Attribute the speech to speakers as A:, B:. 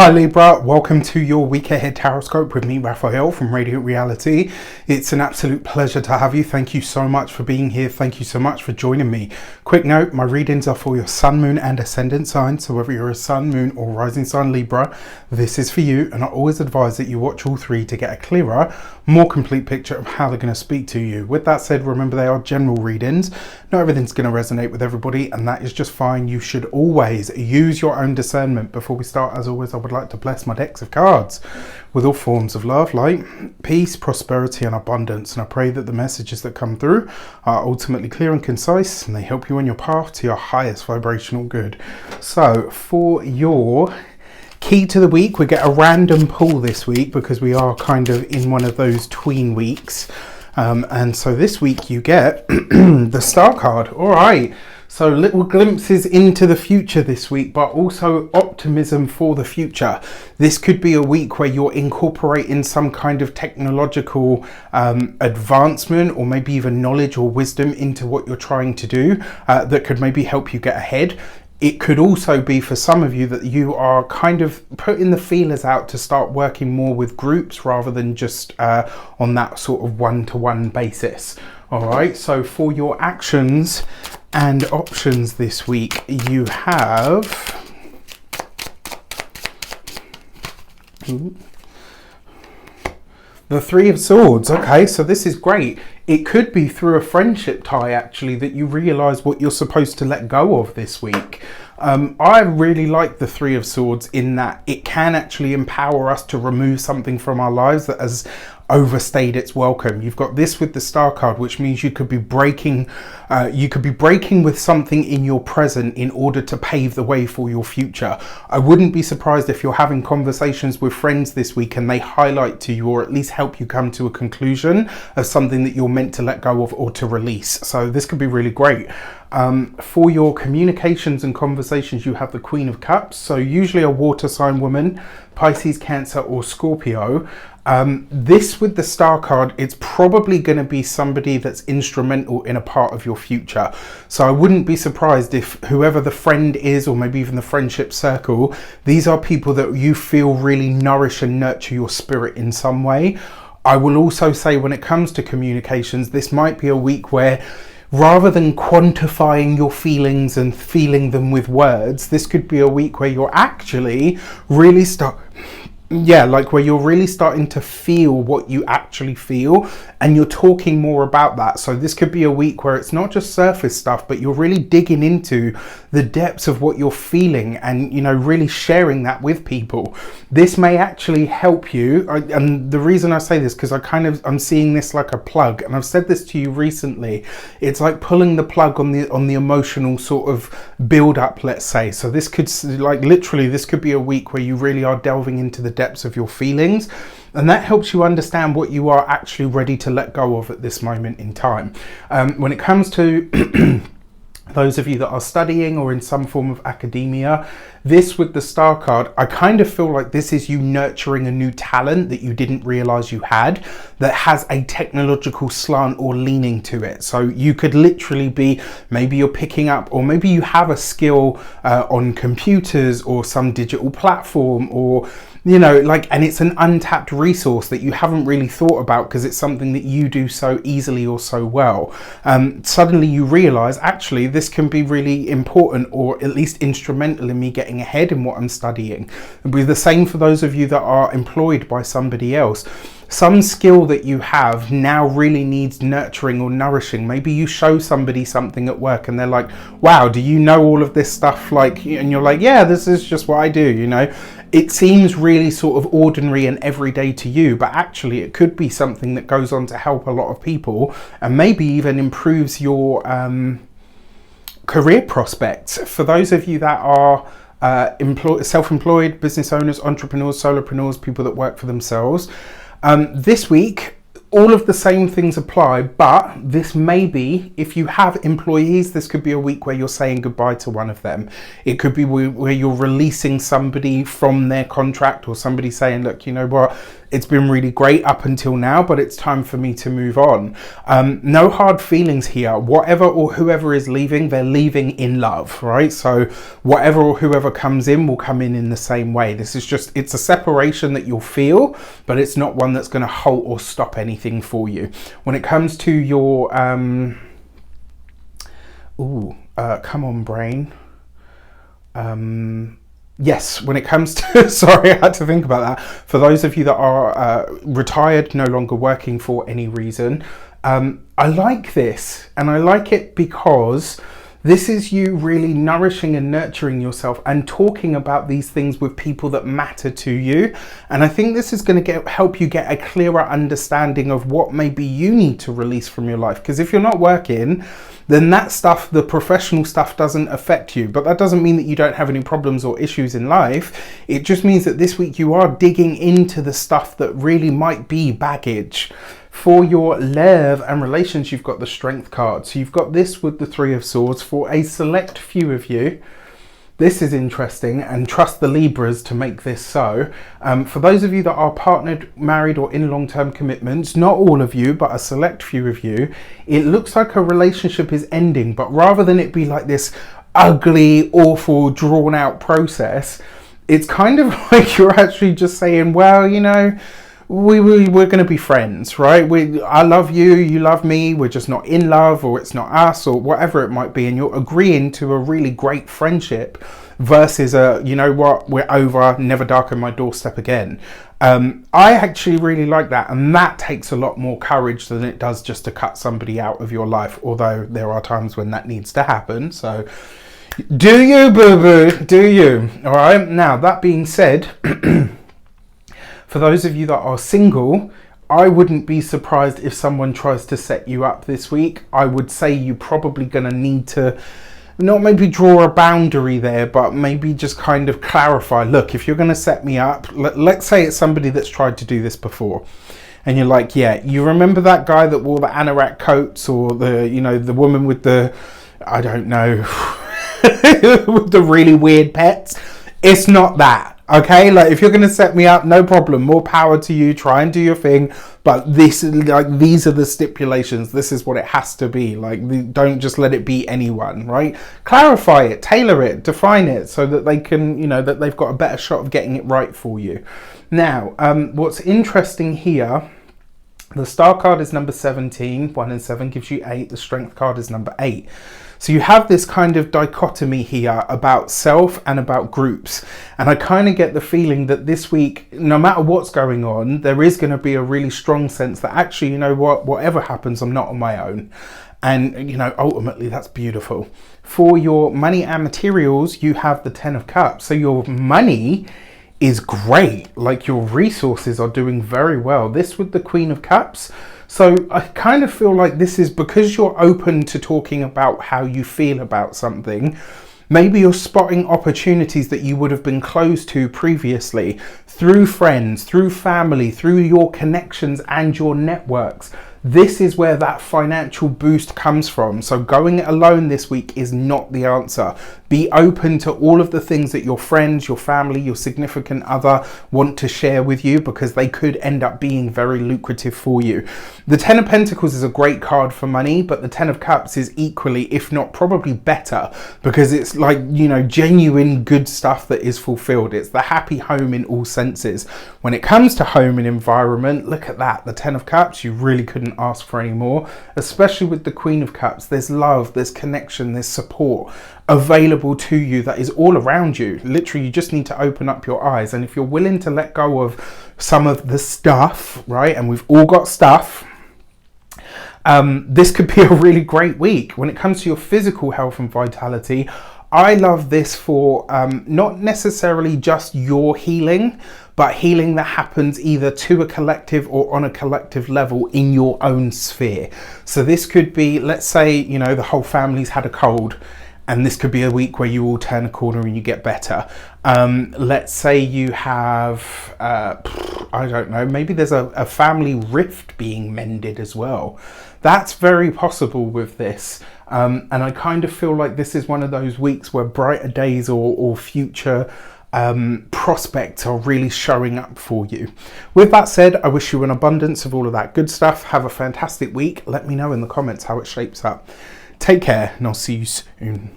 A: Hi Libra, welcome to your week ahead tarot with me, Raphael from Reydiant Reality. It's an absolute pleasure to have you. Thank you so much for being here. Thank you so much for joining me. Quick note, my readings are for your sun, moon and ascendant sign. So whether you're a sun, moon or rising sign Libra, this is for you. And I always advise that you watch all three to get a clearer, more complete picture of how they're going to speak to you. With that said, remember they are general readings. Not everything's going to resonate with everybody, and that is just fine. You should always use your own discernment. Before we start, as always, I would like to bless my decks of cards with all forms of love, light, peace, prosperity and abundance. And I pray that the messages that come through are ultimately clear and concise, and they help you on your path to your highest vibrational good. So for your key to the week, we get a random pull this week because we are kind of in one of those tween weeks. And so this week you get the Star card. All right. So little glimpses into the future this week, but also optimism for the future. This could be a week where you're incorporating some kind of technological advancement, or maybe even knowledge or wisdom into what you're trying to do that could maybe help you get ahead. It could also be for some of you that you are kind of putting the feelers out to start working more with groups rather than just on that sort of one-to-one basis. All right, so for your actions and options this week, you have the Three of Swords. Okay, so this is great. It could be through a friendship tie, actually, that you realize what you're supposed to let go of this week. I really like the Three of Swords in that it can actually empower us to remove something from our lives that has overstayed its welcome. You've got this with the Star card, which means you could be breaking with something in your present in order to pave the way for your future. I wouldn't be surprised if you're having conversations with friends this week and they highlight to you, or at least help you come to a conclusion of something that you're meant to let go of or to release. So this could be really great. For your communications and conversations, you have the Queen of Cups. So usually a water sign woman, Pisces, Cancer or Scorpio. This with the Star card, it's probably going to be somebody that's instrumental in a part of your future. So I wouldn't be surprised if whoever the friend is, or maybe even the friendship circle, these are people that you feel really nourish and nurture your spirit in some way. I will also say, when it comes to communications, this might be a week where, rather than quantifying your feelings and feeling them with words, this could be a week where you're actually really where you're really starting to feel what you actually feel, and you're talking more about that. So this could be a week where it's not just surface stuff, but you're really digging into the depths of what you're feeling and, you know, really sharing that with people. This may actually help you. And the reason I say this, because I'm seeing this like a plug, and I've said this to you recently. It's like pulling the plug on the emotional sort of build up, let's say. So this could, like, literally, this could be a week where you really are delving into the depths of your feelings, and that helps you understand what you are actually ready to let go of at this moment in time. When it comes to those of you that are studying or in some form of academia, this with the Star card, I kind of feel like this is you nurturing a new talent that you didn't realize you had, that has a technological slant or leaning to it. So you could literally be, maybe you're picking up, or maybe you have a skill on computers or some digital platform, or, you know, like, and it's an untapped resource that you haven't really thought about because it's something that you do so easily or so well. Suddenly you realize, actually, this can be really important, or at least instrumental in me getting ahead in what I'm studying. It'll be the same for those of you that are employed by somebody else. Some skill that you have now really needs nurturing or nourishing. Maybe you show somebody something at work and they're like, wow, do you know all of this stuff? Like, and you're like, yeah, this is just what I do, you know. It seems really sort of ordinary and everyday to you, but actually it could be something that goes on to help a lot of people, and maybe even improves your career prospects. For those of you that are self-employed, business owners, entrepreneurs, solopreneurs, people that work for themselves, this week, all of the same things apply, but this may be, if you have employees, this could be a week where you're saying goodbye to one of them. It could be where you're releasing somebody from their contract, or somebody saying, look, you know what, It's been really great up until now, but it's time for me to move on. No hard feelings here. Whatever or whoever is leaving, they're leaving in love, right? So whatever or whoever comes in will come in the same way. This is just, it's a separation that you'll feel, but it's not one that's going to halt or stop anything for you. When it comes to your, come on brain. Yes, when it comes to, sorry, I had to think about that. For those of you that are retired, no longer working for any reason, I like this, and I like it because this is you really nourishing and nurturing yourself and talking about these things with people that matter to you. And I think this is going to help you get a clearer understanding of what maybe you need to release from your life. Because if you're not working, then that stuff, the professional stuff, doesn't affect you. But that doesn't mean that you don't have any problems or issues in life. It just means that this week you are digging into the stuff that really might be baggage. For your love and relations, you've got the Strength card. So you've got this with the Three of Swords. For a select few of you, this is interesting, and trust the Libras to make this so. For those of you that are partnered, married, or in long-term commitments, not all of you, but a select few of you, it looks like a relationship is ending, but rather than it be like this ugly, awful, drawn-out process, it's kind of like you're actually just saying, well, you know, we're going to be friends, right? I love you, you love me, we're just not in love, or it's not us, or whatever it might be, and you're agreeing to a really great friendship versus you know what, we're over, never darken my doorstep again. I actually really like that, and that takes a lot more courage than it does just to cut somebody out of your life, although there are times when that needs to happen. So do you, boo-boo, do you? All right, now that being said, for those of you that are single, I wouldn't be surprised if someone tries to set you up this week. I would say you're probably going to need to not maybe draw a boundary there, but maybe just kind of clarify, look, if you're going to set me up, let's say it's somebody that's tried to do this before. And you're like, yeah, you remember that guy that wore the anorak coats, or the, you know, the woman with the, I don't know, with the really weird pets? It's not that. Okay, like if you're going to set me up, no problem, more power to you, try and do your thing, but this is like, these are the stipulations, this is what it has to be. Like, don't just let it be anyone, right? Clarify it, tailor it, define it, so that they can, you know, that they've got a better shot of getting it right for you. Now, what's interesting here, the Star card is number 17, 1 and 7 gives you 8, the Strength card is number 8. So you have this kind of dichotomy here about self and about groups. And I kind of get the feeling that this week, no matter what's going on, there is going to be a really strong sense that actually, you know what, whatever happens, I'm not on my own. And, you know, ultimately that's beautiful. For your money and materials, you have the 10 of Cups. So your money is great. Like, your resources are doing very well. This with the Queen of Cups. So I kind of feel like this is because you're open to talking about how you feel about something. Maybe you're spotting opportunities that you would have been closed to previously through friends, through family, through your connections and your networks. This is where that financial boost comes from. So going it alone this week is not the answer. Be open to all of the things that your friends, your family, your significant other want to share with you, because they could end up being very lucrative for you. The 10 of Pentacles is a great card for money, but the 10 of Cups is equally, if not probably better, because it's like, you know, genuine good stuff that is fulfilled. It's the happy home in all senses. When it comes to home and environment, look at that. The 10 of Cups, you really couldn't ask for any more, especially with the Queen of Cups. There's love, there's connection, there's support available to you that is all around you. Literally, you just need to open up your eyes. And if you're willing to let go of some of the stuff, right, and we've all got stuff, this could be a really great week. When it comes to your physical health and vitality, I love this for not necessarily just your healing, but healing that happens either to a collective or on a collective level in your own sphere. So this could be, let's say, you know, the whole family's had a cold, and this could be a week where you all turn a corner and you get better. Let's say you have, I don't know, maybe there's a family rift being mended as well. That's very possible with this. And I kind of feel like this is one of those weeks where brighter days or future prospects are really showing up for you. With that said, I wish you an abundance of all of that good stuff. Have a fantastic week. Let me know in the comments how it shapes up. Take care, and I'll see you soon.